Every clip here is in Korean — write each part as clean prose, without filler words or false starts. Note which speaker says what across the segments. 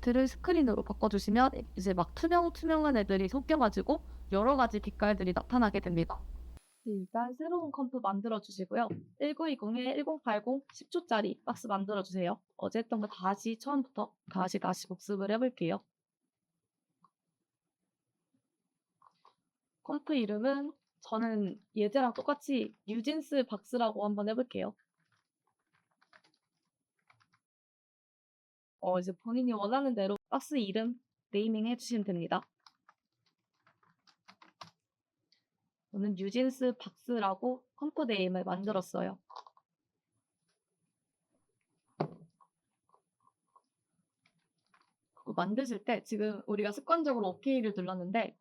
Speaker 1: 폰트를 스크린으로 바꿔주시면 이제 막 투명투명한 애들이 섞여가지고 여러 가지 빛깔들이 나타나게 됩니다. 네, 일단 새로운 컴프 만들어 주시고요. 1920에 1080 10초짜리 박스 만들어 주세요. 어제 했던 거 다시 처음부터 다시 복습을 해볼게요. 컴프 이름은 저는 예제랑 똑같이 뉴진스 박스라고 한번 해볼게요. 이제 본인이 원하는 대로 박스 이름 네이밍 해주시면 됩니다. 저는 뉴진스 박스라고 컴프 네임을 만들었어요. 만드실 때 지금 우리가 습관적으로 OK를 눌렀는데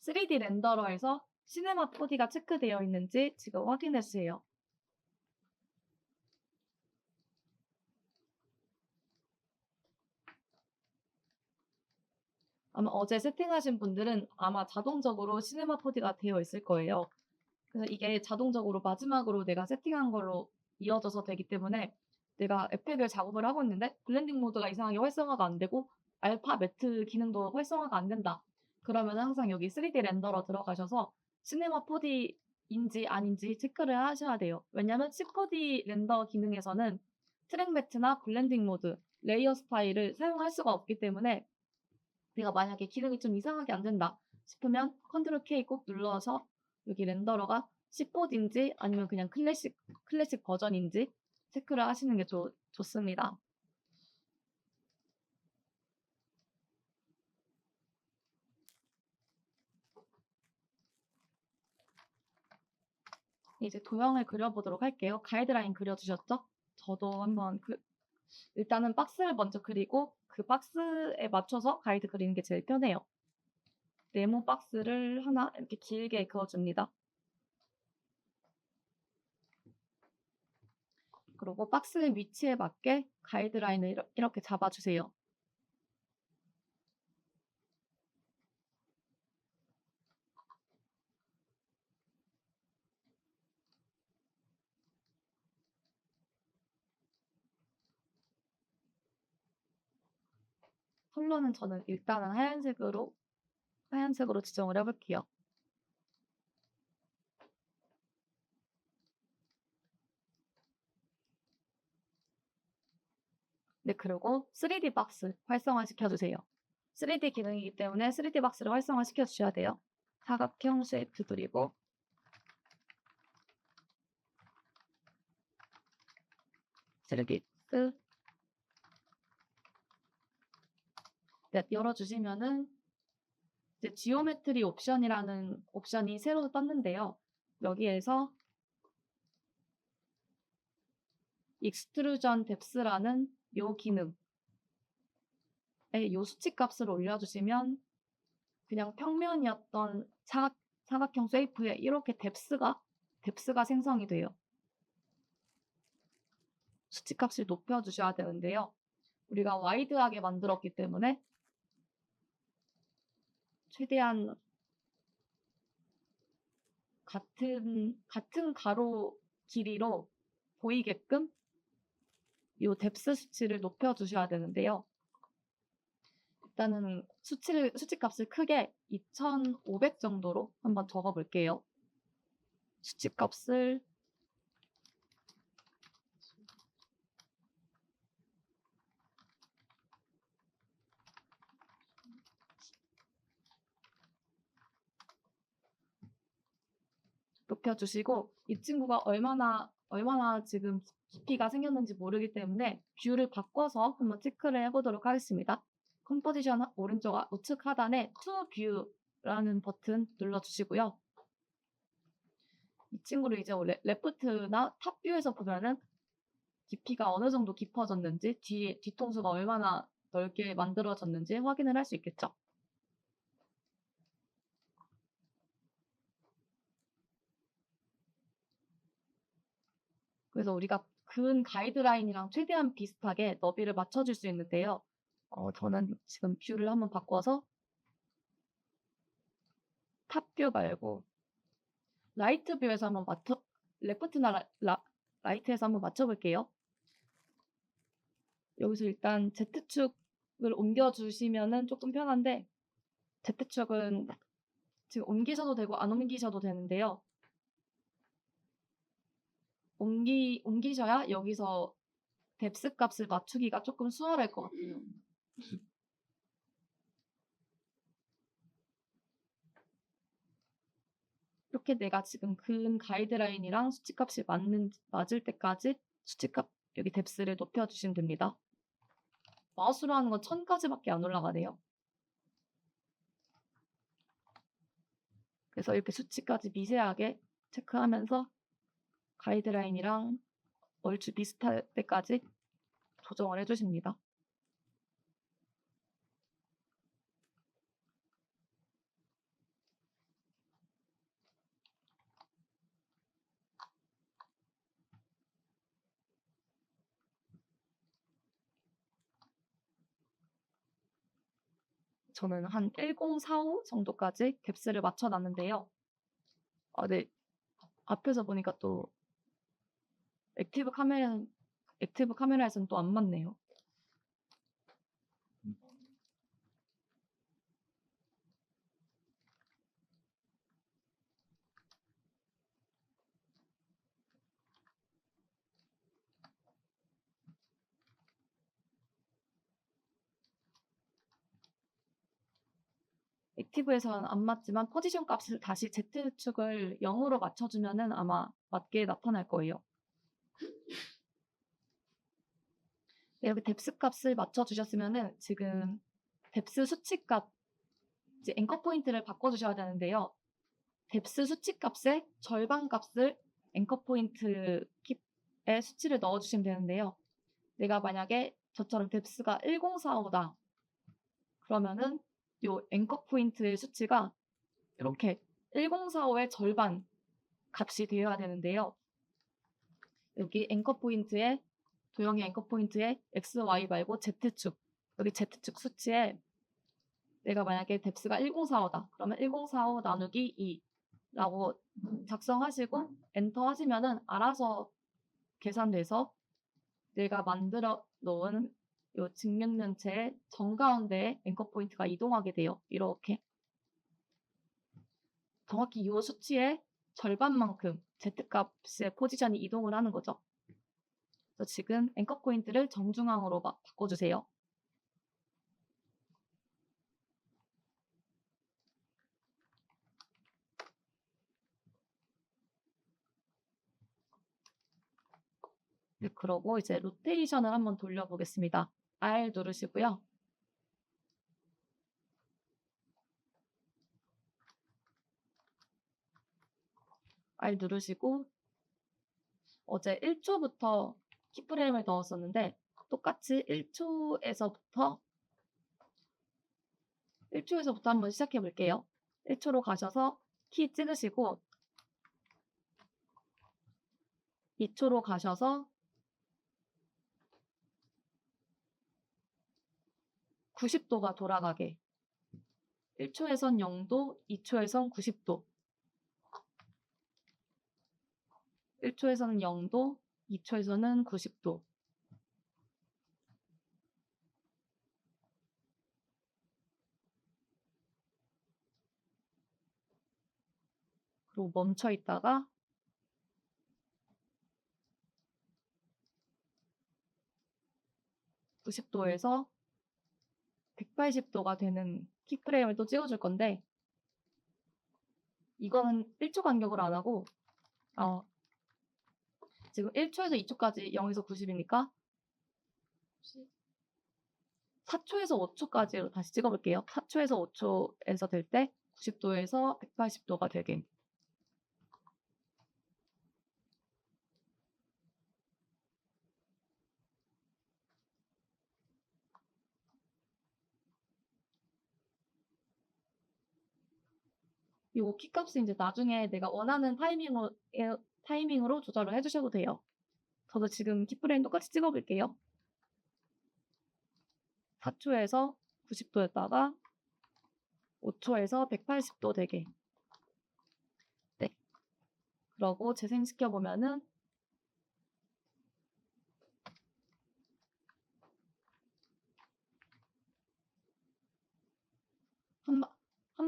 Speaker 1: 3D 렌더러에서 시네마 4D가 체크되어 있는지 지금 확인해 주세요. 아마 어제 세팅하신 분들은 아마 자동적으로 시네마 4D가 되어 있을 거예요. 그래서 이게 자동적으로 마지막으로 내가 세팅한 걸로 이어져서 되기 때문에 내가 에펙을 작업을 하고 있는데 블렌딩 모드가 이상하게 활성화가 안 되고 알파 매트 기능도 활성화가 안 된다. 그러면 항상 여기 3D 렌더러 들어가셔서 시네마 4D인지 아닌지 체크를 하셔야 돼요. 왜냐면 C4D 렌더 기능에서는 트랙 매트나 블렌딩 모드, 레이어 스타일을 사용할 수가 없기 때문에 내가 만약에 기능이 좀 이상하게 안 된다 싶으면 컨트롤 K 꼭 눌러서 여기 렌더러가 C4D인지 아니면 그냥 클래식 버전인지 체크를 하시는 게 좋습니다. 이제 도형을 그려보도록 할게요. 가이드라인 그려주셨죠? 저도 한번 일단은 박스를 먼저 그리고 그 박스에 맞춰서 가이드 그리는 게 제일 편해요. 네모 박스를 하나 이렇게 길게 그어줍니다. 그리고 박스의 위치에 맞게 가이드라인을 이렇게 잡아주세요. 컬러는 저는 일단은 하얀색으로 지정을 해볼게요. 네, 그리고 3D 박스 활성화 시켜주세요. 3D 기능이기 때문에 3D 박스를 활성화 시켜주셔야 돼요. 사각형 쉐이프 그리고 셀리스 네, 열어주시면은 이제 지오메트리 옵션이라는 옵션이 새로 떴는데요. 여기에서 익스트루전 뎁스라는 요 기능에 요 수치 값을 올려주시면 그냥 평면이었던 사각형 쉐이프에 이렇게 뎁스가 생성이 돼요. 수치 값을 높여주셔야 되는데요. 우리가 와이드하게 만들었기 때문에 최대한 같은 가로 길이로 보이게끔 이 뎁스 수치를 높여주셔야 되는데요. 일단은 수치 값을 크게 2500 정도로 한번 적어볼게요. 수치 값을 높여주시고 이 친구가 얼마나 지금 깊이가 생겼는지 모르기 때문에 뷰를 바꿔서 한번 체크를 해보도록 하겠습니다. 컴포지션 오른쪽 우측 하단에 To View라는 버튼 눌러주시고요. 이 친구를 이제 레프트나 탑 뷰에서 보면은 깊이가 어느 정도 깊어졌는지 뒤통수가 얼마나 넓게 만들어졌는지 확인을 할 수 있겠죠. 그래서 우리가 근 가이드라인이랑 최대한 비슷하게 너비를 맞춰줄 수 있는데요. 저는 지금 뷰를 한번 바꿔서 탑뷰 말고 라이트 뷰에서 한번 레프트나 라이트에서 한번 맞춰볼게요. 여기서 일단 Z축 옮겨주시면은 조금 편한데 Z축은 지금 옮기셔도 되고 안 옮기셔도 되는데요. 옮기셔야 여기서 뎁스 값을 맞추기가 조금 수월할 것 같아요. 이렇게 내가 지금 그은 가이드라인이랑 수치값이 맞을 때까지 수치값 여기 뎁스를 높여주시면 됩니다. 마우스로 하는 건 1000까지밖에 안 올라가네요. 그래서 이렇게 수치까지 미세하게 체크하면서 가이드라인이랑 얼추 비슷할 때까지 조정을 해주십니다. 저는 한 1045 정도까지 뎁스를 맞춰놨는데요. 네. 앞에서 보니까 또 액티브 카메라에서는 또 안 맞네요. 액티브에서는 안 맞지만 포지션 값을 다시 Z축을 0으로 맞춰주면은 아마 맞게 나타날 거예요. 네, 여기 뎁스 값을 맞춰주셨으면은 지금 뎁스 수치 값, 이제 앵커 포인트를 바꿔주셔야 되는데요. 뎁스 수치 값의 절반 값을 앵커 포인트 킵에 수치를 넣어주시면 되는데요. 내가 만약에 저처럼 뎁스가 1045다. 그러면은 요 앵커 포인트의 수치가 이렇게 1045의 절반 값이 되어야 되는데요. 여기 앵커 포인트에 도형의 앵커 포인트에 x, y 말고 z축, 여기 z축 수치에 내가 만약에 뎁스가 1045다. 그러면 1045 나누기 2라고 작성하시고 엔터 하시면은 알아서 계산돼서 내가 만들어 놓은 이 직면면체의 정가운데에 앵커 포인트가 이동하게 돼요. 이렇게. 정확히 이 수치의 절반만큼 Z값의 포지션이 이동을 하는 거죠. 그래서 지금 앵커 포인트를 정중앙으로 바꿔주세요. 네, 그러고 이제 로테이션을 한번 돌려보겠습니다. R 누르시고요. R 누르시고 어제 1초부터 키프레임을 넣었었는데 똑같이 1초에서부터 한번 시작해 볼게요. 1초로 가셔서 키 찍으시고 2초로 가셔서 90도가 돌아가게 1초에선 0도, 2초에선 90도 1초에서는 0도, 2초에서는 90도 그리고 멈춰 있다가 90도에서 180도가 되는 키프레임을 또 찍어줄 건데 이거는 1초 간격으로 안 하고 지금 1초에서 2초까지 0에서 90이니까 4초에서 5초까지로 다시 찍어볼게요. 4초에서 5초에서 될 때 90도에서 180도가 되게 요 키값은 이제 나중에 내가 원하는 타이밍으로 조절을 해주셔도 돼요. 저도 지금 키프레임 똑같이 찍어볼게요. 4초에서 90도였다가 5초에서 180도 되게. 네. 그러고 재생시켜보면은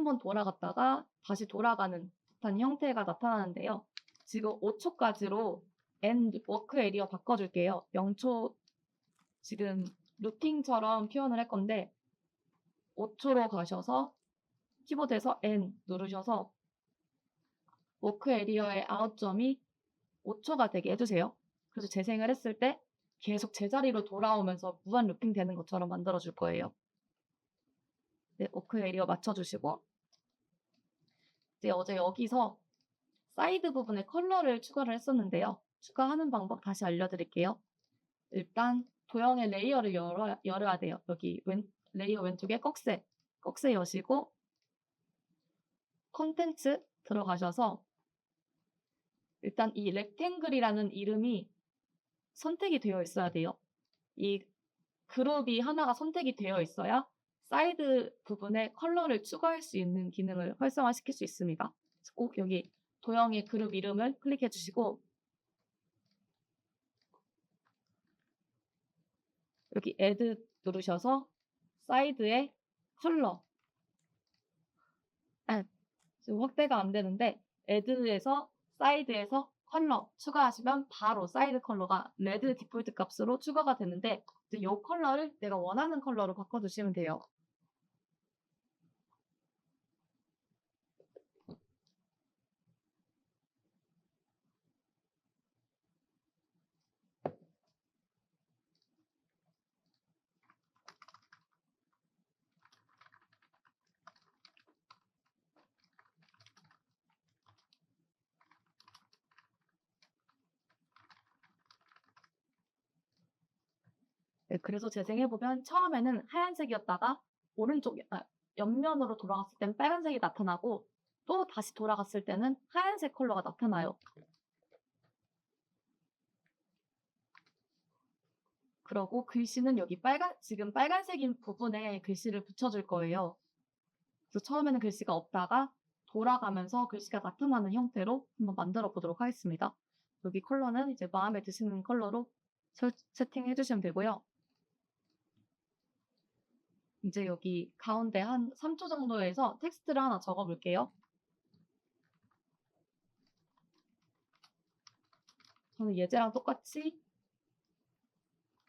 Speaker 1: 번 돌아갔다가 다시 돌아가는 듯한 형태가 나타나는데요. 지금 5초까지로 end 워크 에리어 바꿔줄게요. 0초 지금 루팅처럼 표현을 할 건데 5초로 가셔서 키보드에서 N 누르셔서 워크 에리어의 아웃점이 5초가 되게 해주세요. 그래서 재생을 했을 때 계속 제자리로 돌아오면서 무한 루핑 되는 것처럼 만들어줄 거예요. 네, 워크 에리어 맞춰주시고 이제 어제 여기서 사이드 부분에 컬러를 추가를 했었는데요. 추가하는 방법 다시 알려드릴게요. 일단 도형의 레이어를 열어야 돼요. 여기 레이어 왼쪽에 꺽쇠 여시고 콘텐츠 들어가셔서 일단 이 렉탱글이라는 이름이 선택이 되어 있어야 돼요. 이 그룹이 하나가 선택이 되어 있어야 사이드 부분에 컬러를 추가할 수 있는 기능을 활성화시킬 수 있습니다. 꼭 여기 도형의 그룹 이름을 클릭해 주시고 여기 add 누르셔서 사이드에 컬러 지금 확대가 안 되는데 add에서 사이드에서 컬러 추가하시면 바로 사이드 컬러가 레드 디폴트 값으로 추가가 되는데 이 컬러를 내가 원하는 컬러로 바꿔주시면 돼요. 네, 그래서 재생해보면 처음에는 하얀색이었다가 오른쪽 옆면으로 돌아갔을 땐 빨간색이 나타나고 또 다시 돌아갔을 때는 하얀색 컬러가 나타나요. 그러고 글씨는 여기 지금 빨간색인 부분에 글씨를 붙여줄 거예요. 그래서 처음에는 글씨가 없다가 돌아가면서 글씨가 나타나는 형태로 한번 만들어 보도록 하겠습니다. 여기 컬러는 이제 마음에 드시는 컬러로 세팅해 주시면 되고요. 이제 여기 가운데 한 3초 정도에서 텍스트를 하나 적어 볼게요. 저는 예제랑 똑같이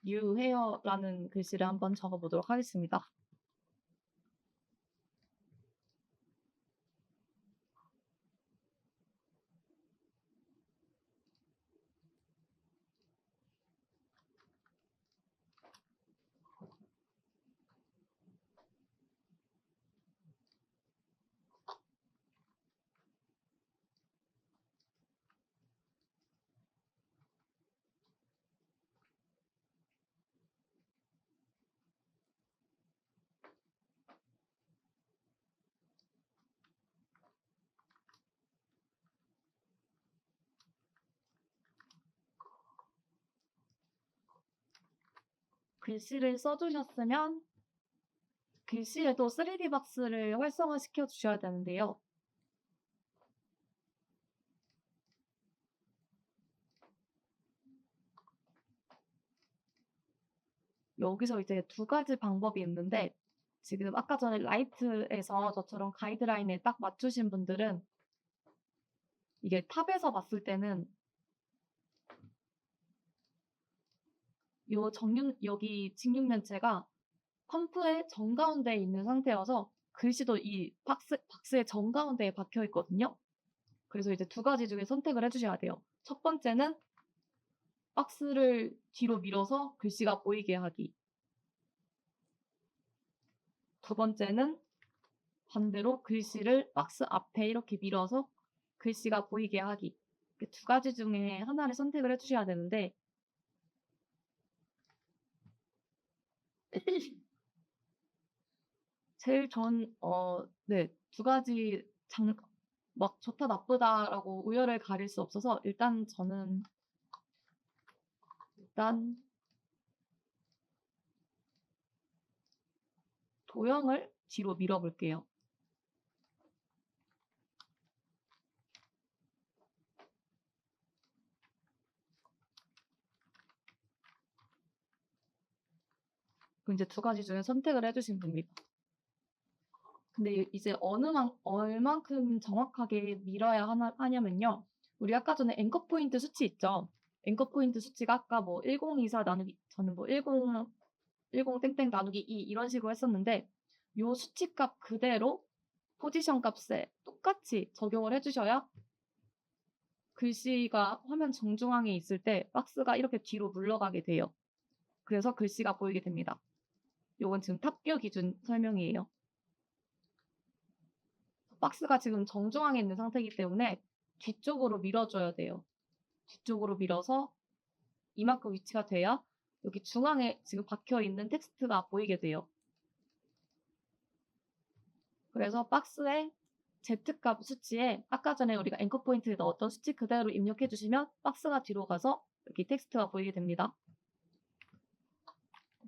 Speaker 1: new hair라는 글씨를 한번 적어 보도록 하겠습니다. 글씨를 써주셨으면 글씨에도 3D 박스를 활성화시켜 주셔야 되는데요. 여기서 이제 두 가지 방법이 있는데 지금 아까 전에 라이트에서 저처럼 가이드라인에 딱 맞추신 분들은 이게 탑에서 봤을 때는 여기 직육면체가 펌프의 정가운데에 있는 상태여서 글씨도 이 박스의 정가운데에 박혀 있거든요. 그래서 이제 두 가지 중에 선택을 해주셔야 돼요. 첫 번째는 박스를 뒤로 밀어서 글씨가 보이게 하기. 두 번째는 반대로 글씨를 박스 앞에 이렇게 밀어서 글씨가 보이게 하기. 두 가지 중에 하나를 선택을 해주셔야 되는데 제일 네, 두 가지 막 좋다 나쁘다라고 우열을 가릴 수 없어서 저는 도형을 뒤로 밀어볼게요. 그럼 이제 두 가지 중에 선택을 해주시면 됩니다. 근데 이제 얼만큼 정확하게 밀어야 하냐면요. 우리 아까 전에 앵커 포인트 수치 있죠? 앵커 포인트 수치가 아까 뭐 1024 나누기, 저는 뭐 10 땡땡 나누기 2 이런 식으로 했었는데, 요 수치값 그대로 포지션 값에 똑같이 적용을 해주셔야 글씨가 화면 정중앙에 있을 때 박스가 이렇게 뒤로 물러가게 돼요. 그래서 글씨가 보이게 됩니다. 요건 지금 탑뷰 기준 설명이에요. 박스가 지금 정중앙에 있는 상태이기 때문에 뒤쪽으로 밀어줘야 돼요. 뒤쪽으로 밀어서 이만큼 위치가 돼야 여기 중앙에 지금 박혀있는 텍스트가 보이게 돼요. 그래서 박스의 Z값 수치에 아까 전에 우리가 앵커 포인트에 넣었던 수치 그대로 입력해 주시면 박스가 뒤로 가서 여기 텍스트가 보이게 됩니다.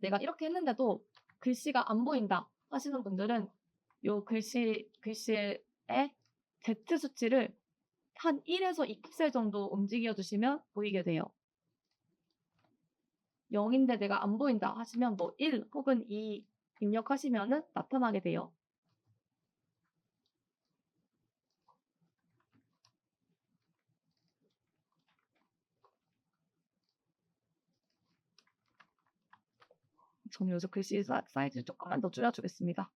Speaker 1: 내가 이렇게 했는데도 글씨가 안 보인다 하시는 분들은 요 글씨의 Z 수치를 한 1에서 2픽셀 정도 움직여 주시면 보이게 돼요. 0인데 내가 안 보인다 하시면 뭐 1 혹은 2 입력하시면은 나타나게 돼요. 저는 여기서 글씨 사이즈를 조금만 더 줄여주겠습니다.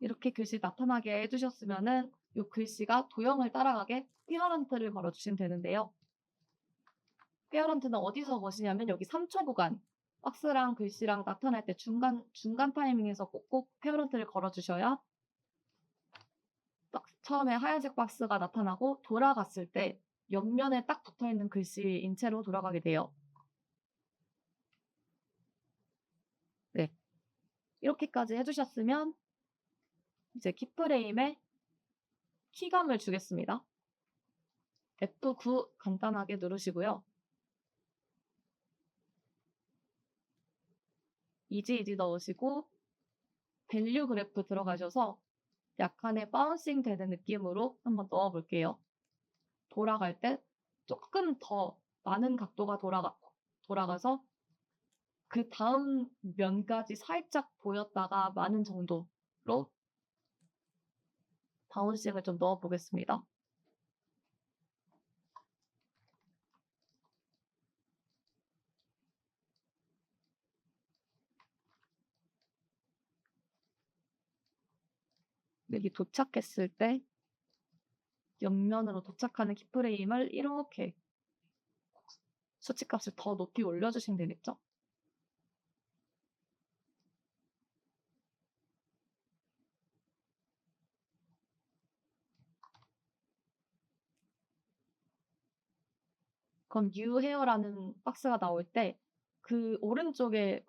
Speaker 1: 이렇게 글씨 나타나게 해주셨으면은 이 글씨가 도형을 따라가게 페어런트를 걸어주시면 되는데요. 페어런트는 어디서 거시냐면 여기 3초 구간, 박스랑 글씨랑 나타날 때 중간 타이밍에서 꼭꼭 페어런트를 걸어주셔야 처음에 하얀색 박스가 나타나고 돌아갔을 때 옆면에 딱 붙어있는 글씨인 채로 돌아가게 돼요. 네, 이렇게까지 해주셨으면 이제 키프레임에 키감을 주겠습니다. F9 간단하게 누르시고요. 이지 넣으시고 밸류 그래프 들어가셔서 약간의 바운싱 되는 느낌으로 한번 넣어볼게요. 돌아갈 때 조금 더 많은 각도가 돌아가서 그 다음 면까지 살짝 보였다가 많은 정도로 바운싱을 좀 넣어보겠습니다. 여기 도착했을 때 옆면으로 도착하는 키프레임을 이렇게 수치값을 더 높이 올려주시면 되겠죠? 그럼 new here라는 박스가 나올 때 그 오른쪽에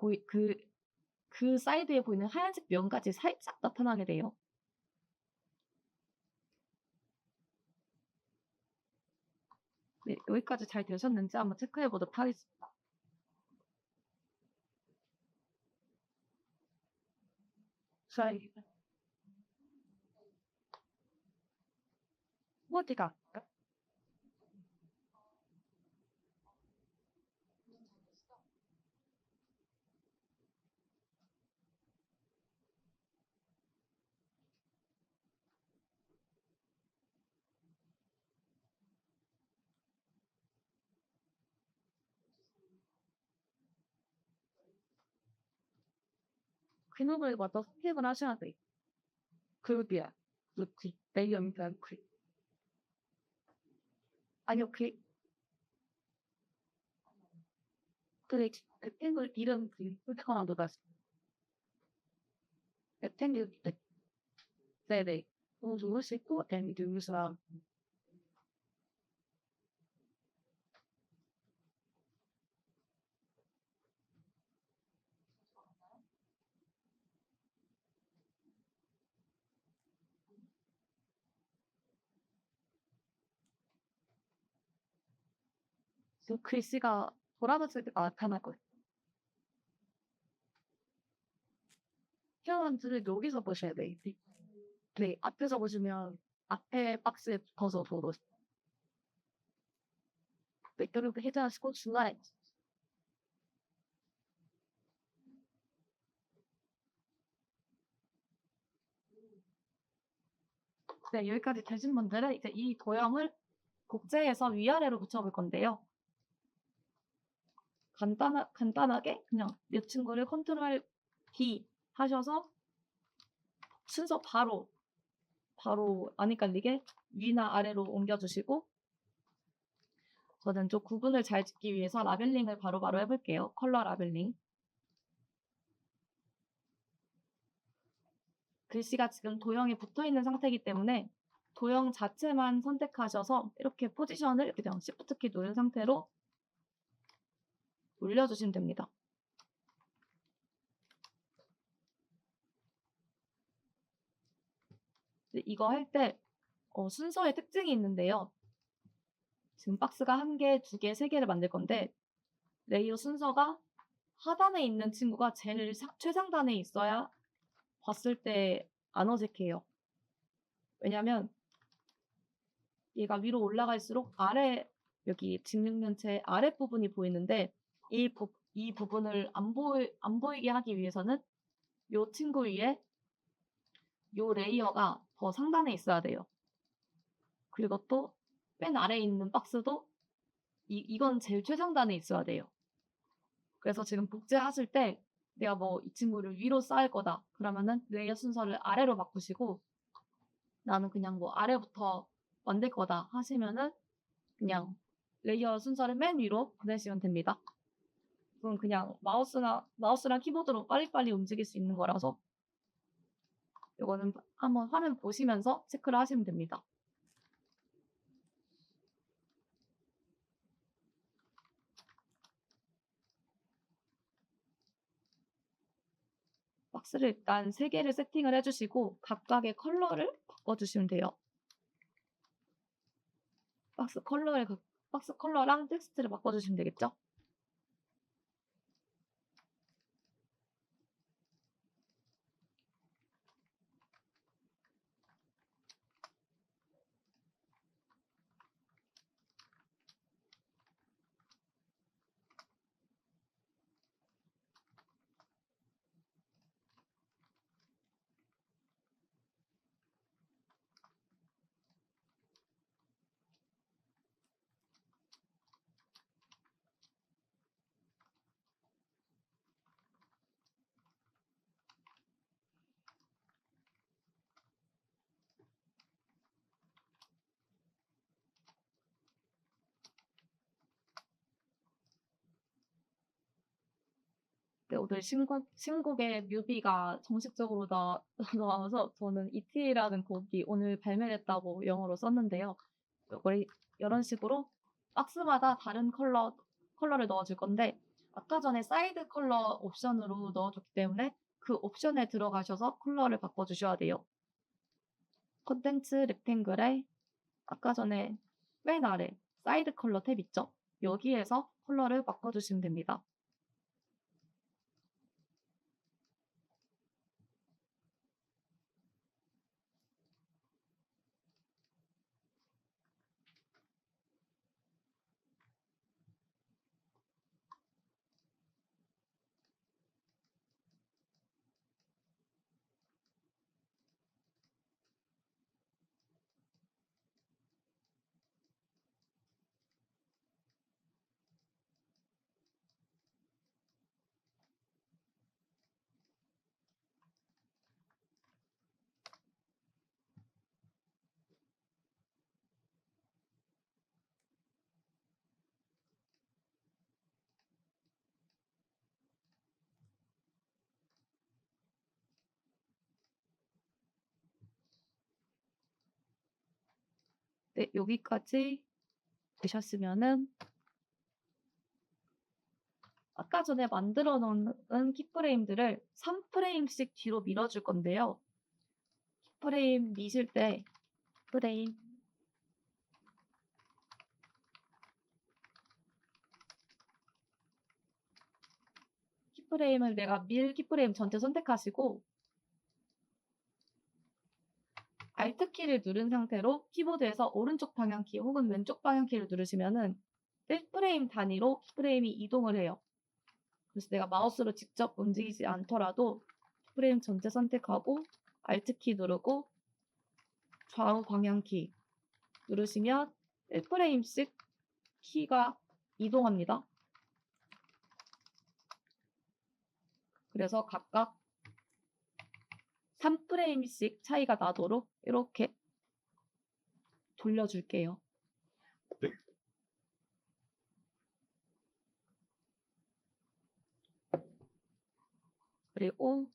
Speaker 1: 그 사이드에 보이는 하얀색 면까지 살짝 나타나게 돼요. 네, 여기까지 잘 되셨는지 한번 체크해 보도록 하겠습니다. 어디가? 근육을 먼저 선택을 하셔야 돼. 그룹이야. 그렇지. 내 연결 클릭. 아니요, 클릭. rectangle 이름 클릭하면 들어갔어. rectangle. 네네. 누를 수 있고, and 누르서. 그 글씨가 돌아갔을 때 나타날 거예요. 키워먼트를 여기서 보셔야 돼. 네, 앞에서 보시면 앞에 박스에 붙어서 보고 네, 그리고 해제하시고 중간에 네, 여기까지 되신 분들은 이제 이 도형을 복제해서 위아래로 붙여볼 건데요. 간단하게 그냥 이 친구를 컨트롤 D 하셔서 순서 바로 안 헷갈리게 위나 아래로 옮겨주시고, 저는 좀 구분을 잘 짓기 위해서 라벨링을 바로바로 해볼게요. 컬러 라벨링. 글씨가 지금 도형에 붙어있는 상태이기 때문에 도형 자체만 선택하셔서 이렇게 포지션을 그냥 Shift 키 누른 상태로 올려주시면 됩니다. 이거 할 때 순서의 특징이 있는데요. 지금 박스가 1개, 2개, 3개를 만들 건데 레이어 순서가 하단에 있는 친구가 제일 최상단에 있어야 봤을 때 안 어색해요. 왜냐면 얘가 위로 올라갈수록 여기 직육면체 아랫부분이 보이는데 이 부분을 안 보이게 하기 위해서는 이 친구 위에 이 레이어가 더 상단에 있어야 돼요. 그리고 또 맨 아래에 있는 박스도 이건 제일 최상단에 있어야 돼요. 그래서 지금 복제하실 때 내가 뭐 이 친구를 위로 쌓을 거다 그러면은 레이어 순서를 아래로 바꾸시고, 나는 그냥 뭐 아래부터 만들 거다 하시면은 그냥 레이어 순서를 맨 위로 보내시면 됩니다. 이건 그냥 마우스랑 키보드로 빨리빨리 움직일 수 있는 거라서 이거는 한번 화면 보시면서 체크를 하시면 됩니다. 박스를 일단 3개를 세팅을 해주시고 각각의 컬러를 바꿔주시면 돼요. 박스 컬러랑 텍스트를 바꿔주시면 되겠죠? 네, 오늘 신곡의 뮤비가 정식적으로 나와서 저는 ET라는 곡이 오늘 발매됐다고 영어로 썼는데요. 이런 식으로 박스마다 다른 컬러를 넣어줄 건데, 아까 전에 사이드 컬러 옵션으로 넣어줬기 때문에 그 옵션에 들어가셔서 컬러를 바꿔주셔야 돼요. 컨텐츠 렉탱글에 아까 전에 맨 아래 사이드 컬러 탭 있죠? 여기에서 컬러를 바꿔주시면 됩니다. 네, 여기까지 되셨으면은 아까 전에 만들어 놓은 키프레임들을 3프레임씩 뒤로 밀어줄 건데요. 키프레임 미실 때 키프레임을 내가 밀 키프레임 전체 선택하시고 Alt키를 누른 상태로 키보드에서 오른쪽 방향키 혹은 왼쪽 방향키를 누르시면은 1프레임 단위로 키프레임이 이동을 해요. 그래서 내가 마우스로 직접 움직이지 않더라도 프레임 전체 선택하고 Alt키 누르고 좌우 방향키 누르시면 1프레임씩 키가 이동합니다. 그래서 각각 3프레임씩 차이가 나도록 이렇게 돌려줄게요.
Speaker 2: 네.
Speaker 1: 그리고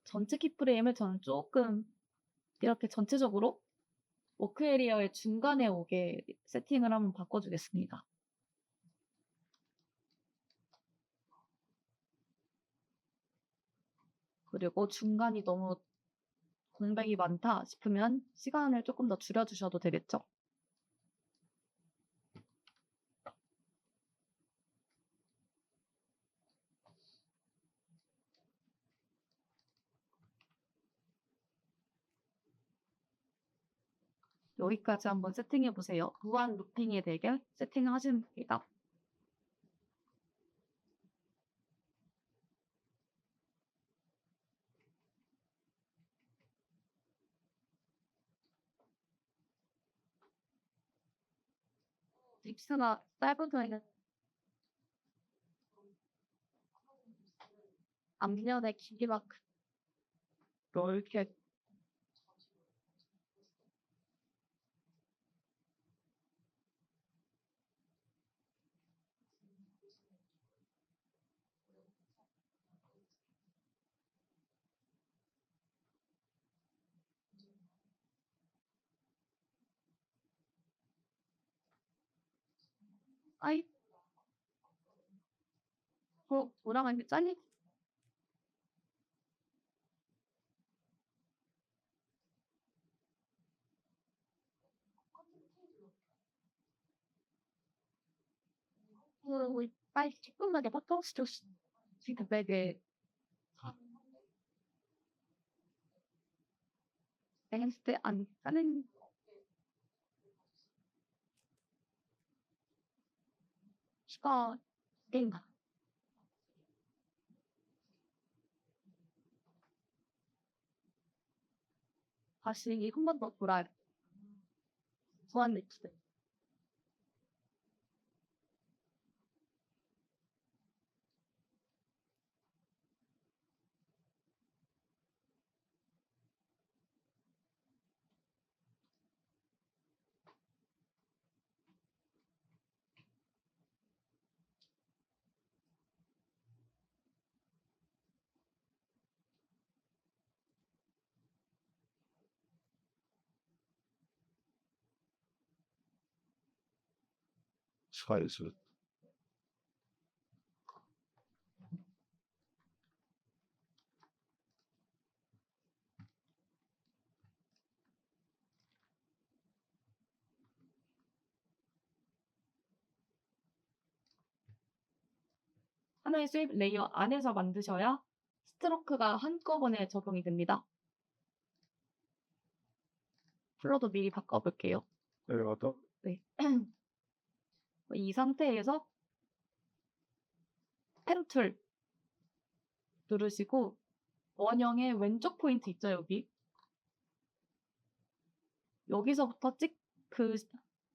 Speaker 1: 전체 키프레임을 저는 조금 이렇게 전체적으로 워크 에리어의 중간에 오게 세팅을 한번 바꿔주겠습니다. 그리고 중간이 너무 공백이 많다 싶으면 시간을 조금 더 줄여주셔도 되겠죠. 여기까지 한번 세팅해 보세요. 무한 루핑의 대결 세팅하십니다. 립스가 짧은 편이는 앞면의 길이만큼 이렇게 아이 돌아가는 게 잘리 빨리 10분만에 버터스도 지금 되게 했을 때안 까는 시간 된다. 다시 한 번 더 돌아야 돼. 무한 립스.
Speaker 2: 사이즈.
Speaker 1: 하나의 수입 레이어 안에서 만드셔야 스트로크가 한꺼번에 적용이 됩니다. 플러도 미리 바꿔볼게요.
Speaker 2: 내려갔다.
Speaker 1: 네. 이 상태에서 펜 툴 누르시고 원형의 왼쪽 포인트 있죠, 여기. 여기서부터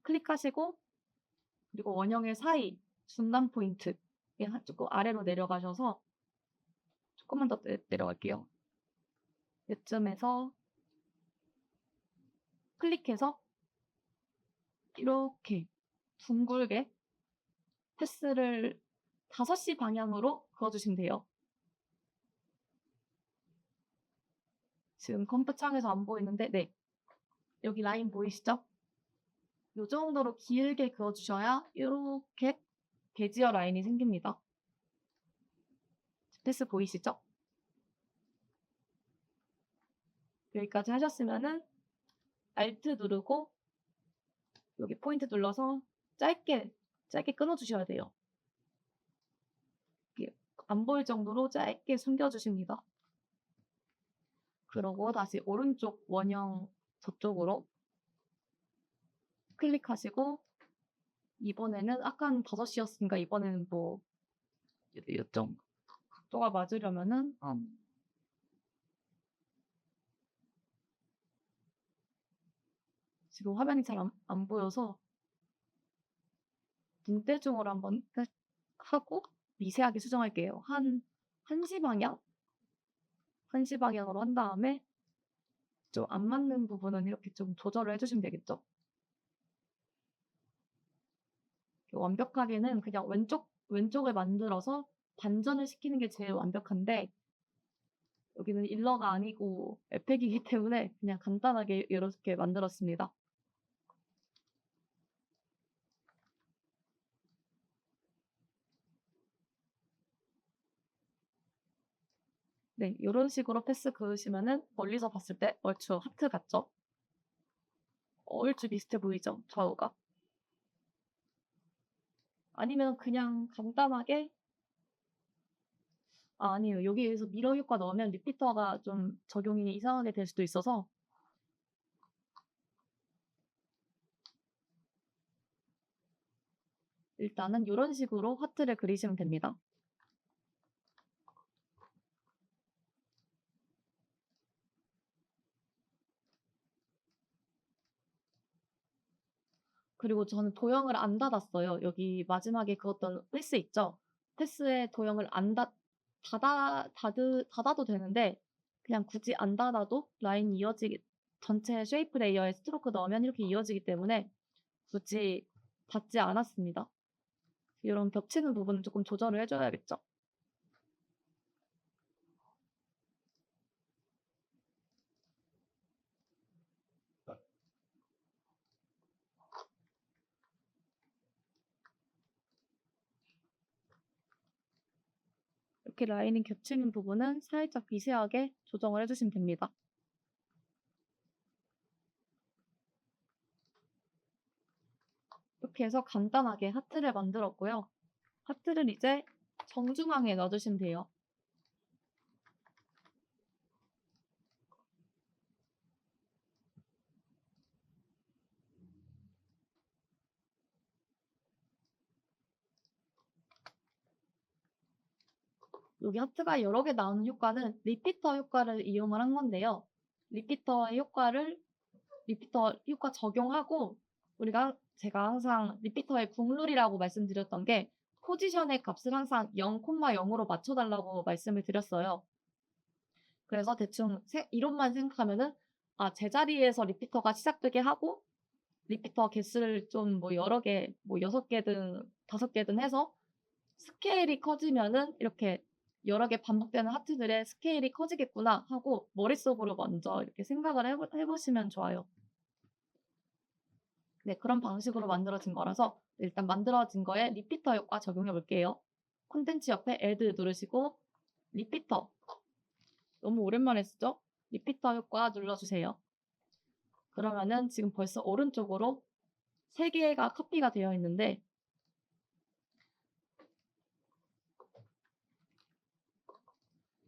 Speaker 1: 클릭하시고 그리고 원형의 사이 중간 포인트 조금 아래로 내려가셔서 조금만 더 내려갈게요. 이쯤에서 클릭해서 이렇게 둥글게 패스를 5시 방향으로 그어주시면 돼요. 지금 컴퓨터 창에서 안 보이는데 네, 여기 라인 보이시죠? 이 정도로 길게 그어주셔야 이렇게 베지어 라인이 생깁니다. 패스 보이시죠? 여기까지 하셨으면은 Alt 누르고 여기 포인트 눌러서 짧게 끊어주셔야 돼요. 안 보일 정도로 짧게 숨겨주십니다. 그러고 다시 오른쪽 원형 저쪽으로 클릭하시고 이번에는 아까는 5시였으니까 이번에는 뭐 좀 각도가 맞으려면은 지금 화면이 잘 안 보여서 눈대중으로 한번 하고 미세하게 수정할게요. 1시 방향? 1시 방향으로 한 다음에 좀 안 맞는 부분은 이렇게 좀 조절을 해주시면 되겠죠. 완벽하게는 그냥 왼쪽을 만들어서 반전을 시키는 게 제일 완벽한데 여기는 일러가 아니고 에펙이기 때문에 그냥 간단하게 이렇게 만들었습니다. 네, 이런 식으로 패스 그으시면은 멀리서 봤을 때 얼추 하트 같죠? 얼추 비슷해 보이죠? 좌우가. 아니면 그냥 간단하게 아니에요. 여기에서 미러 효과 넣으면 리피터가 좀 적용이 이상하게 될 수도 있어서 일단은 이런 식으로 하트를 그리시면 됩니다. 그리고 저는 도형을 안 닫았어요. 여기 마지막에 그었던 패스 있죠? 패스에 도형을 안 닫아도 되는데 그냥 굳이 안 닫아도 라인이 이어지기 전체 쉐이프 레이어에 스트로크 넣으면 이렇게 이어지기 때문에 굳이 닫지 않았습니다. 이런 겹치는 부분은 조금 조절을 해줘야겠죠. 이렇게 라인이 겹치는 부분은 살짝 미세하게 조정을 해주시면 됩니다. 이렇게 해서 간단하게 하트를 만들었고요. 하트를 이제 정중앙에 넣어주시면 돼요. 여기 하트가 여러 개 나오는 효과는 리피터 효과를 이용을 한 건데요. 리피터 효과 적용하고 제가 항상 리피터의 국룰이라고 말씀드렸던 게 포지션의 값을 항상 0,0으로 맞춰달라고 말씀을 드렸어요. 그래서 대충 이론만 생각하면은 제자리에서 리피터가 시작되게 하고 리피터 개수를 좀 뭐 여러 개, 뭐 6개든 5개든 해서 스케일이 커지면은 이렇게 여러 개 반복되는 하트들의 스케일이 커지겠구나 하고 머릿속으로 먼저 이렇게 생각을 해보시면 좋아요. 네, 그런 방식으로 만들어진 거라서 일단 만들어진 거에 리피터 효과 적용해 볼게요. 콘텐츠 옆에 add 누르시고 리피터 너무 오랜만에 쓰죠? 리피터 효과 눌러주세요. 그러면은 지금 벌써 오른쪽으로 3개가 커피가 되어 있는데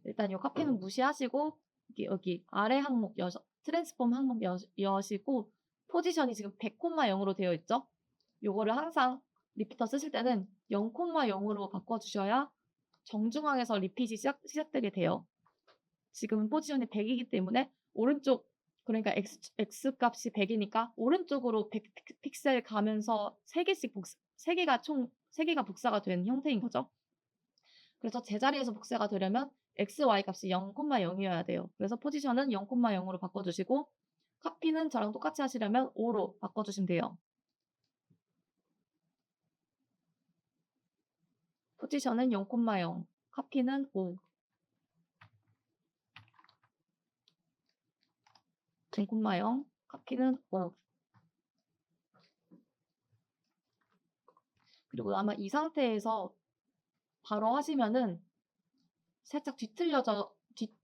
Speaker 1: 일단 이 커피는 무시하시고 여기 아래 항목 트랜스폼 항목 여시고 포지션이 지금 100,0으로 되어 있죠? 요거를 항상 리피터 쓰실 때는 0,0으로 바꿔주셔야 정중앙에서 리핏이 시작되게 돼요. 지금은 포지션이 100이기 때문에 오른쪽 그러니까 X 값이 100이니까 오른쪽으로 100 픽셀 가면서 3개가 복사가 된 형태인 거죠. 그래서 제자리에서 복사가 되려면 X, Y 값이 0,0이어야 돼요. 그래서 포지션은 0,0으로 바꿔주시고 카피는 저랑 똑같이 하시려면 5로 바꿔주시면 돼요. 포지션은 0,0, 카피는 5. 0,0, 카피는 5. 그리고 아마 이 상태에서 바로 하시면은 살짝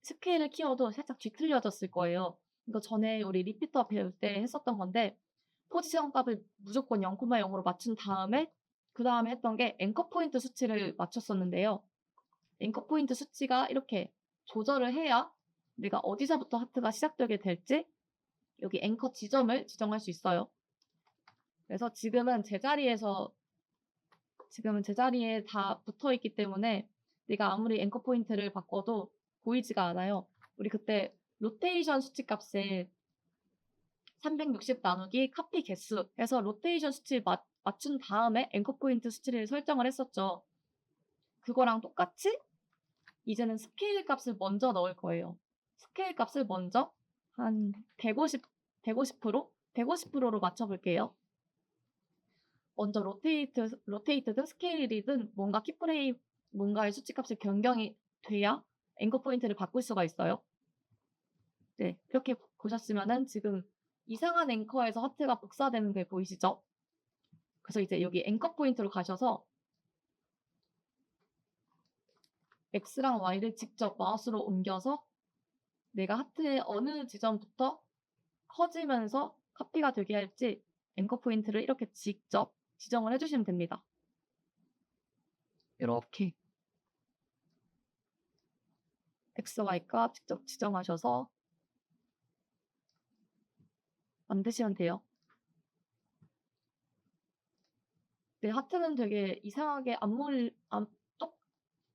Speaker 1: 스케일을 키워도 살짝 뒤틀려졌을 거예요. 이거 전에 우리 리피터 배울 때 했었던 건데 포지션 값을 무조건 0,0으로 맞춘 다음에 그 다음에 했던 게 앵커 포인트 수치를 맞췄었는데요. 앵커 포인트 수치가 이렇게 조절을 해야 내가 어디서부터 하트가 시작되게 될지 여기 앵커 지점을 지정할 수 있어요. 그래서 지금은 제자리에서 지금은 제자리에 다 붙어 있기 때문에 내가 아무리 앵커 포인트를 바꿔도 보이지가 않아요. 우리 그때 로테이션 수치값에 360 나누기 카피 개수 해서 로테이션 수치 맞춘 다음에 앵커 포인트 수치를 설정을 했었죠. 그거랑 똑같이 이제는 스케일 값을 먼저 넣을 거예요. 스케일 값을 먼저 한 150%? 150%로 맞춰볼게요. 먼저 로테이트든 스케일이든 뭔가 키프레임, 뭔가의 수치값이 변경이 돼야 앵커 포인트를 바꿀 수가 있어요. 네, 이렇게 보셨으면은 지금 이상한 앵커에서 하트가 복사되는 게 보이시죠? 그래서 이제 여기 앵커 포인트로 가셔서 X랑 Y를 직접 마우스로 옮겨서 내가 하트의 어느 지점부터 커지면서 카피가 되게 할지 앵커 포인트를 이렇게 직접 지정을 해주시면 됩니다. 이렇게 X, Y 값 직접 지정하셔서 만드시면 돼요. 네, 하트는 되게 이상하게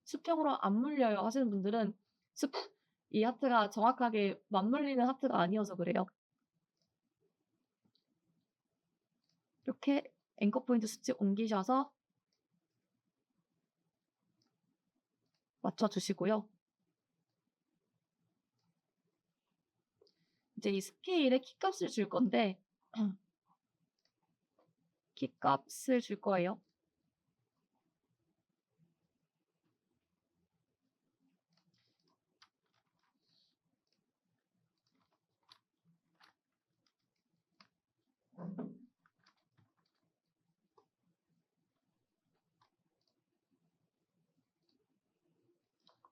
Speaker 1: 수평으로 안 물려요 하시는 분들은 이 하트가 정확하게 맞물리는 하트가 아니어서 그래요. 이렇게 앵커 포인트 수치 옮기셔서 맞춰주시고요. 이제 이 스케일에 키값을 줄 건데 키값을 줄 거예요.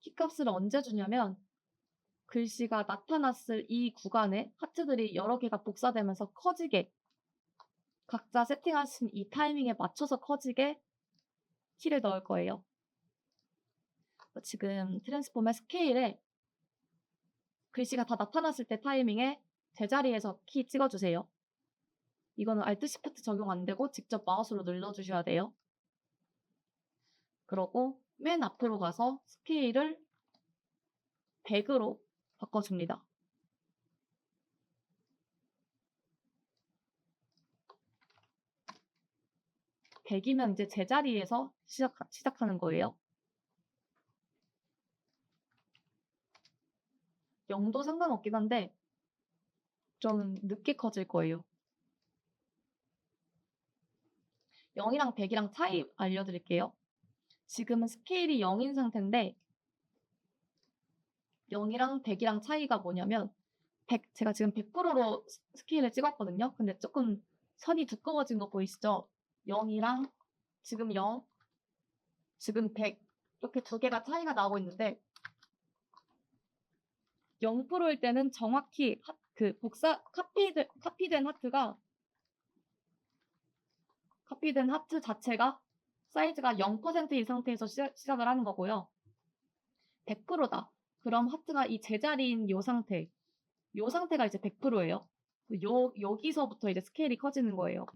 Speaker 1: 키값을 언제 주냐면 글씨가 나타났을 이 구간에 하트들이 여러 개가 복사되면서 커지게 각자 세팅하신 이 타이밍에 맞춰서 커지게 키를 넣을 거예요. 지금 트랜스폼의 스케일에 글씨가 다 나타났을 때 타이밍에 제자리에서 키 찍어주세요. 이거는 Alt Shift 적용 안 되고 직접 마우스로 눌러주셔야 돼요. 그러고 맨 앞으로 가서 스케일을 100으로 바꿔줍니다. 100이면 이제 제자리에서 시작하는 거예요. 0도 상관없긴 한데 좀 늦게 커질 거예요. 0이랑 100이랑 차이 알려드릴게요. 지금은 스케일이 0인 상태인데 0이랑 100이랑 차이가 뭐냐면 제가 지금 100%로 스케일을 찍었거든요. 근데 조금 선이 두꺼워진 거 보이시죠? 0이랑 지금 0, 지금 100 이렇게 두 개가 차이가 나고 있는데 0%일 때는 정확히 카피된 하트 자체가 사이즈가 0%인 상태에서 시작을 하는 거고요. 100%다. 그럼 하트가 이 제자리인 요 상태가 이제 100%예요. 여기서부터 이제 스케일이 커지는 거예요.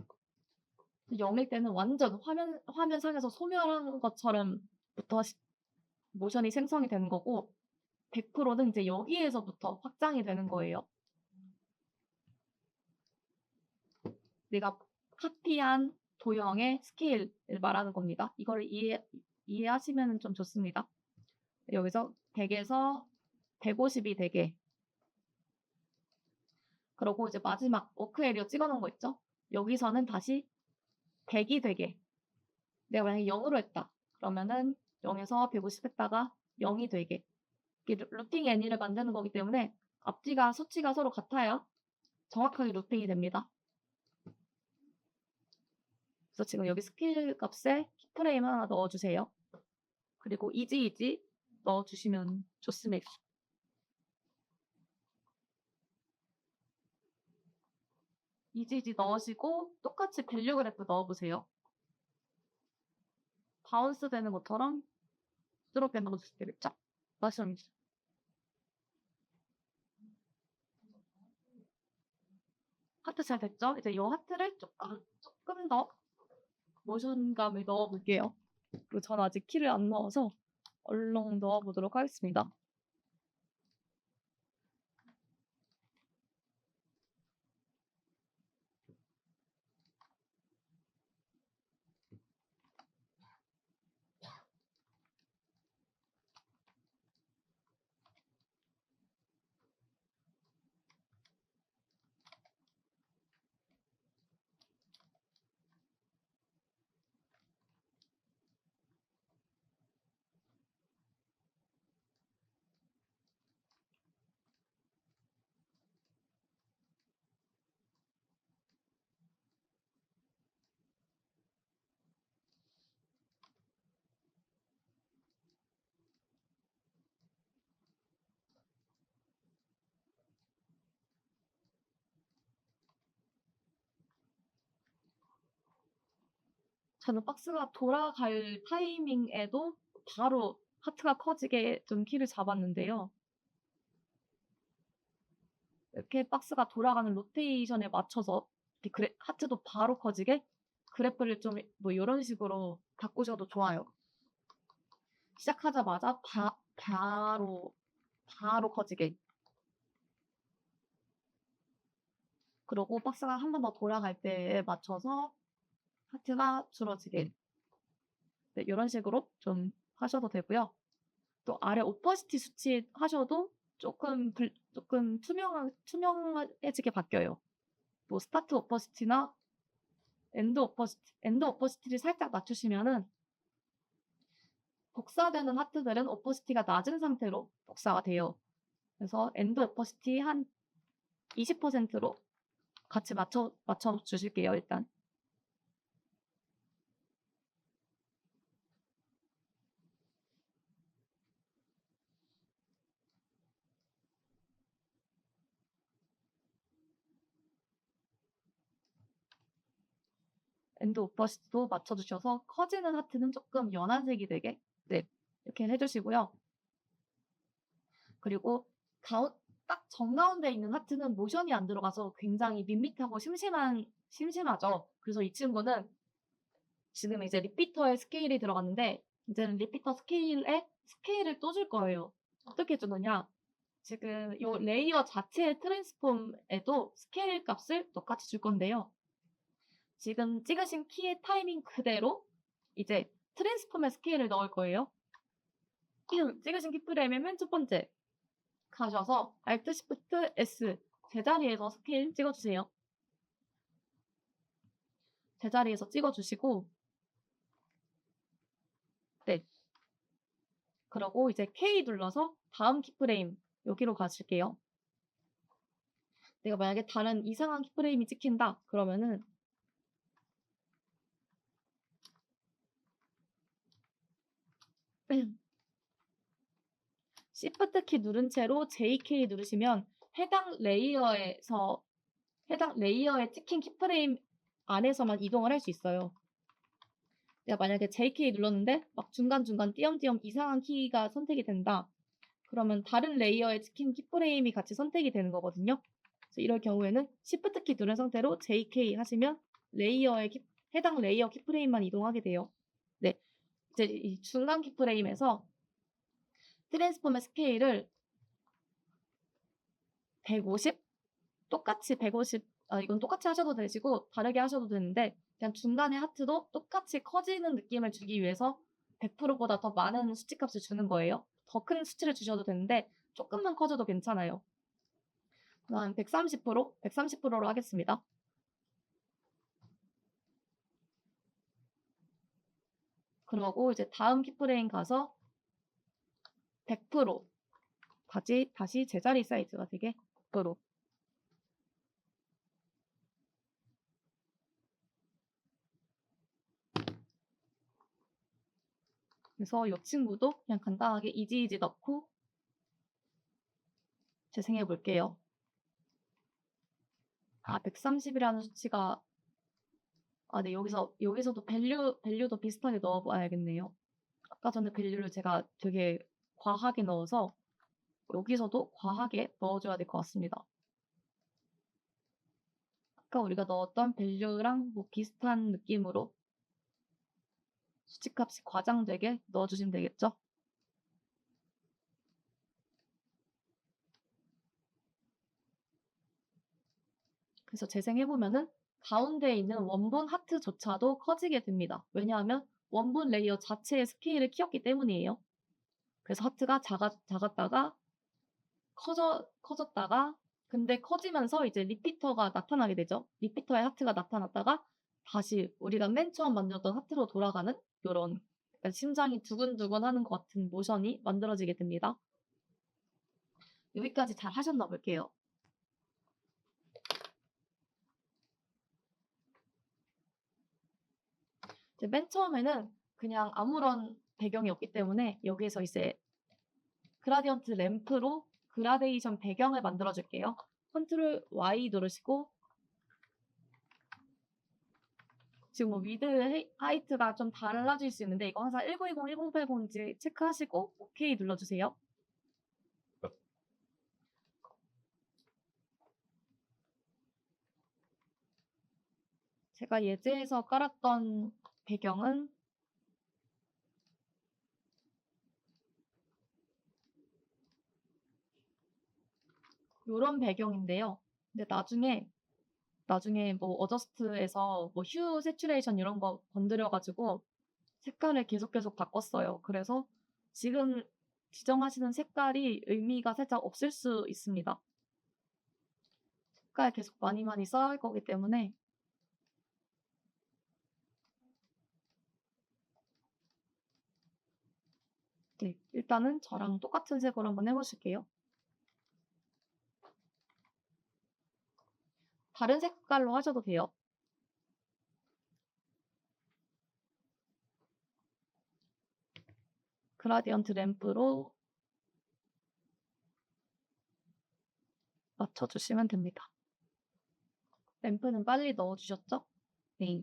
Speaker 1: 0일 때는 완전 화면상에서 소멸한 것처럼부터 모션이 생성이 되는 거고 100%는 이제 여기에서부터 확장이 되는 거예요. 내가 카피한 도형의 스케일을 말하는 겁니다. 이걸 이해하시면 좀 좋습니다. 여기서 100에서 150이 되게 그러고 이제 마지막 워크 에리어 찍어놓은 거 있죠? 여기서는 다시 100이 되게 내가 만약에 0으로 했다. 그러면은 0에서 150 했다가 0이 되게 이게 루팅 애니를 만드는 거기 때문에 앞뒤가 수치가 서로 같아야 정확하게 루팅이 됩니다. 그래서 지금 여기 스케일 값에 키프레임 하나 넣어주세요. 그리고 이지 넣어주시면 좋습니다. 이지 넣으시고 똑같이 밸류 그래프 넣어보세요. 바운스 되는 것처럼 부드럽게 넣어주시면 되겠죠? 맞습니다. 하트 잘 됐죠? 이제 이 하트를 조금 더 모션감을 넣어볼게요. 그리고 전 아직 키를 안 넣어서 얼른 넣어보도록 하겠습니다. 저는 박스가 돌아갈 타이밍에도 바로 하트가 커지게 좀 키를 잡았는데요. 이렇게 박스가 돌아가는 로테이션에 맞춰서 이렇게 하트도 바로 커지게 그래프를 좀 뭐 이런 식으로 바꾸셔도 좋아요. 시작하자마자 바로 커지게. 그리고 박스가 한 번 더 돌아갈 때에 맞춰서 하트가 줄어지게. 네, 이런 식으로 좀 하셔도 되고요. 또 아래 오퍼시티 수치 하셔도 조금 투명해지게 바뀌어요. 뭐 스타트 오퍼시티나 엔드 오퍼시티를 살짝 낮추시면은 복사되는 하트들은 오퍼시티가 낮은 상태로 복사가 돼요. 그래서 엔드 오퍼시티 한 20%로 같이 맞춰 주실게요, 일단. 엔드 오퍼시티도 맞춰주셔서 커지는 하트는 조금 연한색이 되게 네, 이렇게 해주시고요. 그리고 딱 정가운데 있는 하트는 모션이 안 들어가서 굉장히 밋밋하고 심심하죠. 그래서 이 친구는 지금 이제 리피터에 스케일이 들어갔는데 이제는 리피터 스케일을 또 줄 거예요. 어떻게 주느냐? 지금 이 레이어 자체의 트랜스폼에도 스케일 값을 똑같이 줄 건데요. 지금 찍으신 키의 타이밍 그대로 이제 트랜스폼의 스케일을 넣을 거예요. 찍으신 키프레임의 맨 첫 번째 가셔서 Alt Shift S 제자리에서 스케일 찍어주세요. 제자리에서 찍어주시고 네. 그러고 이제 K 눌러서 다음 키프레임 여기로 가실게요. 내가 만약에 다른 이상한 키프레임이 찍힌다 그러면은 Shift 키 누른 채로 JK 누르시면 해당 레이어에 찍힌 키프레임 안에서만 이동을 할 수 있어요. 내가 만약에 JK 눌렀는데 막 중간중간 띄엄띄엄 이상한 키가 선택이 된다. 그러면 다른 레이어에 찍힌 키프레임이 같이 선택이 되는 거거든요. 그래서 이럴 경우에는 Shift 키 누른 상태로 JK 하시면 해당 레이어 키프레임만 이동하게 돼요. 네, 이제 이 중간 키프레임에서 트랜스폼의 스케일을 150 똑같이 150 이건 똑같이 하셔도 되시고 다르게 하셔도 되는데 그냥 중간에 하트도 똑같이 커지는 느낌을 주기 위해서 100%보다 더 많은 수치값을 주는 거예요. 더 큰 수치를 주셔도 되는데 조금만 커져도 괜찮아요. 그럼 130%로 하겠습니다. 그러고 이제 다음 키프레임 가서 100% 다시 제자리 사이즈가 되게 100%. 그래서 이 친구도 그냥 간단하게 이지이지 넣고 재생해 볼게요. 130이라는 수치가 네, 여기서도 밸류도 비슷하게 넣어봐야겠네요. 아까 전에 밸류를 제가 되게 과하게 넣어서 여기서도 과하게 넣어줘야 될 것 같습니다. 아까 우리가 넣었던 밸류랑 뭐 비슷한 느낌으로 수치값이 과장되게 넣어주시면 되겠죠? 그래서 재생해보면은 가운데에 있는 원본 하트조차도 커지게 됩니다. 왜냐하면 원본 레이어 자체의 스케일을 키웠기 때문이에요. 그래서 하트가 작았다가 커졌다가 근데 커지면서 이제 리피터가 나타나게 되죠. 리피터의 하트가 나타났다가 다시 우리가 맨 처음 만들었던 하트로 돌아가는 이런 심장이 두근두근 하는 것 같은 모션이 만들어지게 됩니다. 여기까지 잘 하셨나 볼게요. 이제 맨 처음에는 그냥 아무런 배경이 없기 때문에 여기에서 이제 그라디언트 램프로 그라데이션 배경을 만들어 줄게요. 컨트롤 Y 누르시고 지금 뭐 위드 하이트가 좀 달라질 수 있는데 이거 항상 1920, 1080인지 체크하시고 OK 눌러주세요. 제가 예제에서 깔았던 배경은 이런 배경인데요. 근데 나중에 뭐 어저스트에서 뭐 휴 세츄레이션 이런 거 건드려가지고 색깔을 계속 바꿨어요. 그래서 지금 지정하시는 색깔이 의미가 살짝 없을 수 있습니다. 색깔 계속 많이 써야 할 거기 때문에 네, 일단은 저랑 똑같은 색으로 한번 해보실게요. 다른 색깔로 하셔도 돼요. 그라디언트 램프로 맞춰주시면 됩니다. 램프는 빨리 넣어주셨죠? 네.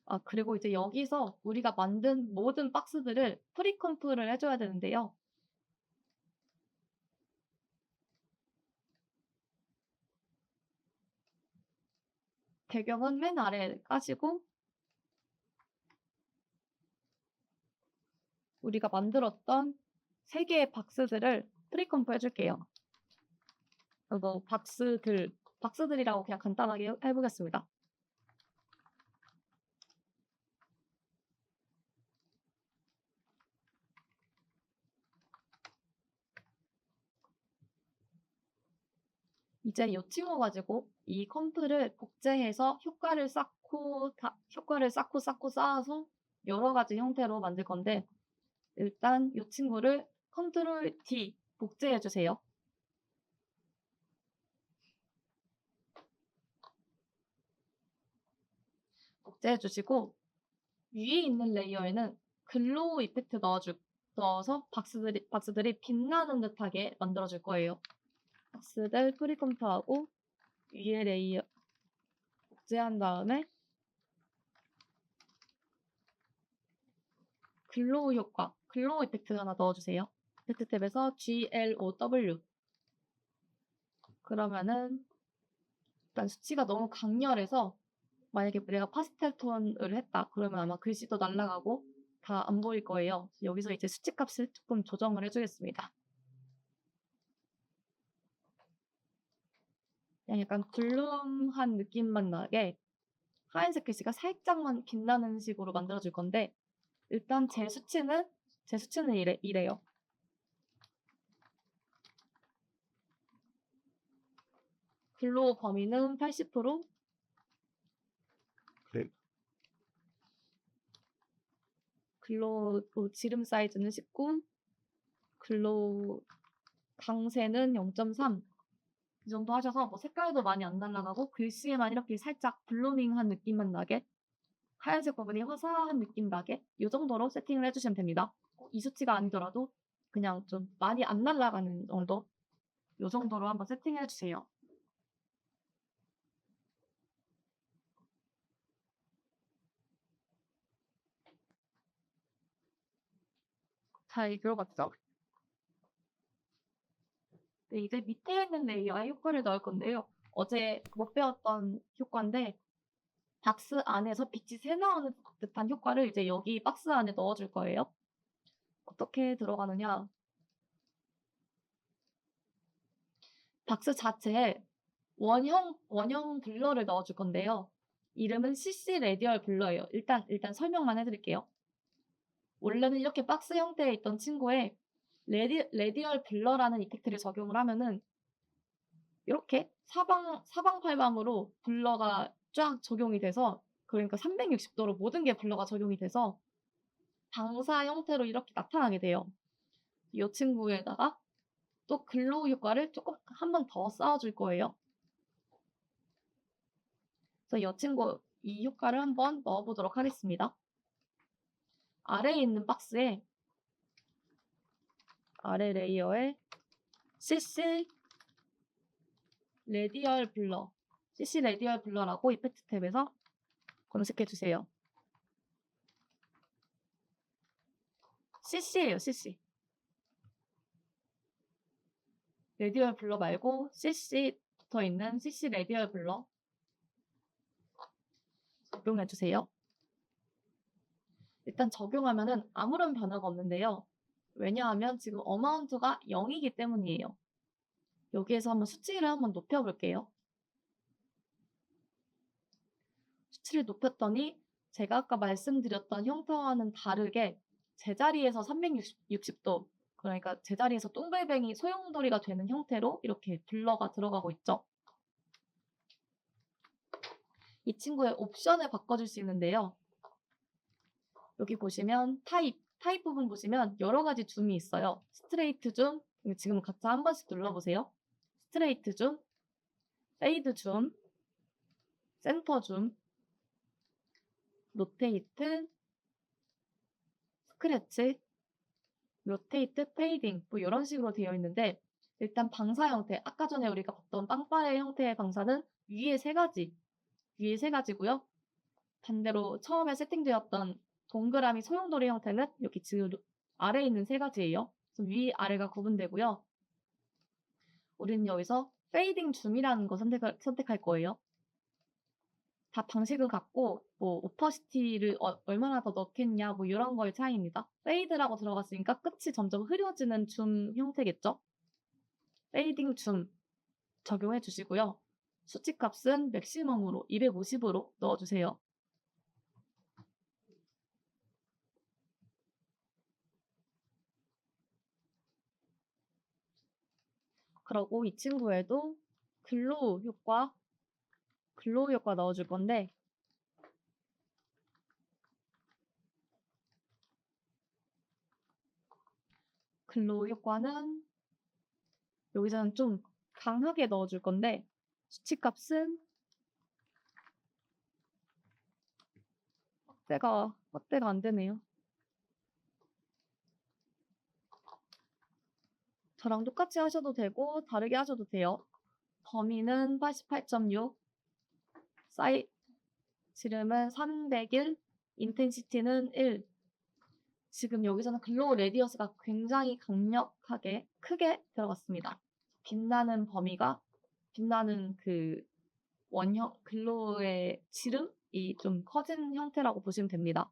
Speaker 1: 아, 그리고 이제 여기서 우리가 만든 모든 박스들을 프리컴프를 해줘야 되는데요. 배경은 맨 아래에 까시고 우리가 만들었던 3개의 박스들을 프리컴프 해줄게요. 그래서 박스들이라고 그냥 간단하게 해보겠습니다. 이제 이 친구 가지고 이 컴프를 복제해서 효과를 쌓고 쌓아서 여러 가지 형태로 만들 건데 일단 이 친구를 컨트롤 D 복제해 주세요. 복제해 주시고 위에 있는 레이어에는 글로우 이펙트 넣어서 박스들이 빛나는 듯하게 만들어 줄 거예요. 박스들 프리컴프하고 위에 레이어 복제한 다음에 글로우 효과, 글로우 이펙트 하나 넣어주세요. 이펙트 탭에서 GLOW. 그러면은 일단 수치가 너무 강렬해서 만약에 내가 파스텔 톤을 했다. 그러면 아마 글씨도 날아가고 다 안 보일 거예요. 여기서 이제 수치 값을 조금 조정을 해주겠습니다. 그냥 약간 굴름한 느낌만 나게 하얀색 글씨가 살짝만 빛나는 식으로 만들어줄 건데 일단 제 수치는 이래요. 글로우 범위는 80%, 글로우 지름 사이즈는 19, 글로우 강세는 0.3. 이 정도 하셔서 뭐 색깔도 많이 안 날아가고 글씨에만 이렇게 살짝 블루밍한 느낌만 나게 하얀색 부분이 화사한 느낌 나게 이 정도로 세팅을 해주시면 됩니다. 이 수치가 아니더라도 그냥 좀 많이 안 날아가는 정도 이 정도로 한번 세팅해 주세요. 잘 들어봤죠? 네, 이제 밑에 있는 레이어에 효과를 넣을 건데요. 어제 못 배웠던 효과인데 박스 안에서 빛이 새 나오는 듯한 효과를 이제 여기 박스 안에 넣어줄 거예요. 어떻게 들어가느냐? 박스 자체에 원형 블러를 넣어줄 건데요. 이름은 CC 레디얼 블러예요. 일단 설명만 해드릴게요. 원래는 이렇게 박스 형태에 있던 친구에 레디얼 블러라는 이펙트를 적용을 하면은 이렇게 사방팔방으로 블러가 쫙 적용이 돼서, 그러니까 360도로 모든 게 블러가 적용이 돼서 방사 형태로 이렇게 나타나게 돼요. 이 친구에다가 또 글로우 효과를 조금 한 번 더 쌓아줄 거예요. 그래서 이 친구 이 효과를 한번 넣어보도록 하겠습니다. 아래에 있는 박스에 아래 레이어에 CC 레디얼 블러라고 이펙트 탭에서 검색해 주세요. CC예요, CC. 레디얼 블러 말고 CC 붙어 있는 CC 레디얼 블러 적용해 주세요. 일단 적용하면은 아무런 변화가 없는데요. 왜냐하면 지금 어마운트가 0이기 때문이에요. 여기에서 한번 수치를 한번 높여볼게요. 수치를 높였더니 제가 아까 말씀드렸던 형태와는 다르게 제자리에서 360도, 그러니까 제자리에서 똥글뱅이 소용돌이가 되는 형태로 이렇게 블러가 들어가고 있죠. 이 친구의 옵션을 바꿔줄 수 있는데요. 여기 보시면 타입 부분 보시면 여러 가지 줌이 있어요. 스트레이트 줌, 지금 각자 한 번씩 눌러보세요. 스트레이트 줌, 페이드 줌, 센터 줌, 로테이트, 스크래치, 로테이트, 페이딩 뭐 이런 식으로 되어 있는데, 일단 방사 형태, 아까 전에 우리가 봤던 빵빠레 형태의 방사는 위에 세 가지고요. 반대로 처음에 세팅되었던 동그라미 소용돌이 형태는 여기 지금 아래에 있는 세 가지예요. 그래서 위, 아래가 구분되고요. 우리는 여기서 페이딩 줌이라는 거 선택할 거예요. 다 방식은 같고 뭐 오퍼시티를 얼마나 더 넣겠냐 뭐 이런 거의 차이입니다. 페이드라고 들어갔으니까 끝이 점점 흐려지는 줌 형태겠죠. 페이딩 줌 적용해 주시고요. 수치 값은 맥시멈으로 250으로 넣어주세요. 그리고 이 친구에도 글로우 효과 넣어줄 건데, 글로우 효과는 여기서는 좀 강하게 넣어줄 건데 수치 값은 확대가 안 되네요. 저랑 똑같이 하셔도 되고 다르게 하셔도 돼요. 범위는 88.6, 지름은 301, 인텐시티는 1. 지금 여기서는 글로우 레디어스가 굉장히 강력하게 크게 들어갔습니다. 빛나는 그 원형 글로우의 지름이 좀 커진 형태라고 보시면 됩니다.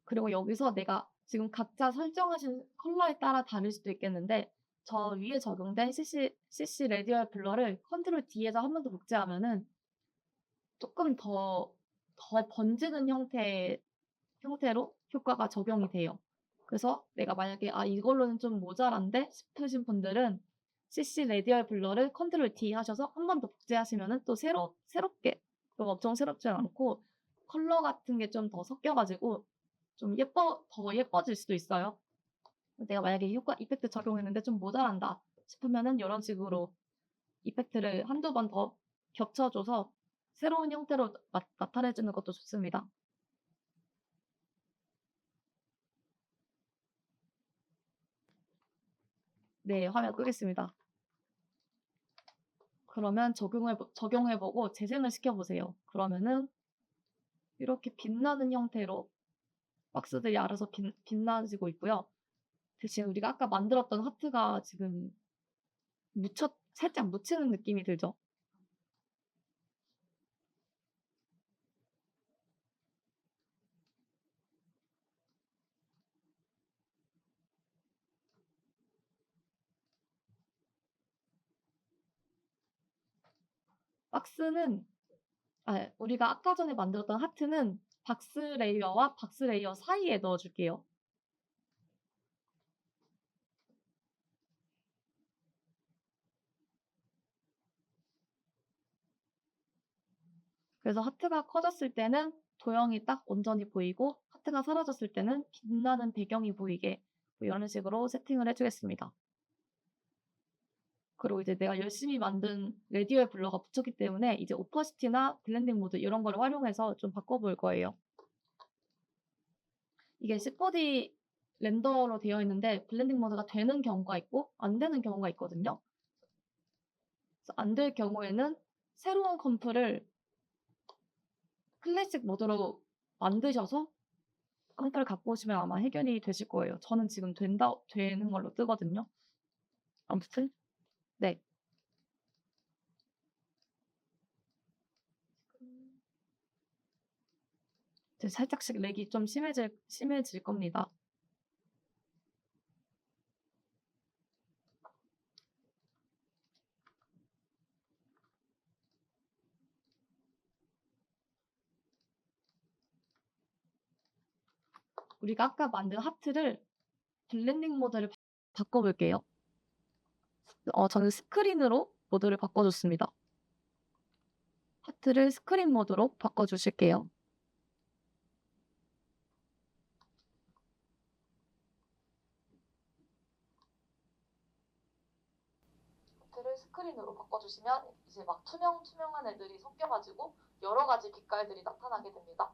Speaker 1: 그리고 여기서 내가 지금 각자 설정하신 컬러에 따라 다를 수도 있겠는데, 저 위에 적용된 CC 레디얼 블러를 컨트롤 D에서 한 번 더 복제하면은 조금 더 번지는 형태로 효과가 적용이 돼요. 그래서 내가 만약에 이걸로는 좀 모자란데 싶으신 분들은 CC 레디얼 블러를 컨트롤 D 하셔서 한 번 더 복제하시면은 또 새롭게, 엄청 새롭지 않고 컬러 같은 게 좀 더 섞여가지고 좀 더 예뻐질 수도 있어요. 내가 만약에 이펙트 적용했는데 좀 모자란다 싶으면은 이런 식으로 이펙트를 한두 번 더 겹쳐줘서 새로운 형태로 나타내주는 것도 좋습니다. 네, 화면 끄겠습니다. 그러면 적용해보고 재생을 시켜보세요. 그러면은 이렇게 빛나는 형태로 박스들이 알아서 빛나지고 있고요. 대신 우리가 아까 만들었던 하트가 지금 살짝 묻히는 느낌이 들죠? 박스는 우리가 아까 전에 만들었던 하트는 박스 레이어와 박스 레이어 사이에 넣어줄게요. 그래서 하트가 커졌을 때는 도형이 딱 온전히 보이고 하트가 사라졌을 때는 빛나는 배경이 보이게 뭐 이런 식으로 세팅을 해주겠습니다. 그리고 이제 내가 열심히 만든 레디오의 블러가 붙였기 때문에 이제 오퍼시티나 블렌딩 모드 이런 걸 활용해서 좀 바꿔볼 거예요. 이게 C4D 렌더로 되어 있는데 블렌딩 모드가 되는 경우가 있고 안 되는 경우가 있거든요. 그래서 안 될 경우에는 새로운 컴프를 클래식 모드로 만드셔서 컴프를 갖고 오시면 아마 해결이 되실 거예요. 저는 지금 되는 걸로 뜨거든요. 아무튼 네. 이제 살짝씩 렉이 좀 심해질 겁니다. 우리가 아까 만든 하트를 블렌딩 모드를 바꿔볼게요. 저는 스크린으로 모드를 바꿔줬습니다. 하트를 스크린 모드로 바꿔주실게요. 하트를 스크린으로 바꿔주시면 이제 막 투명한 애들이 섞여가지고 여러 가지 빛깔들이 나타나게 됩니다.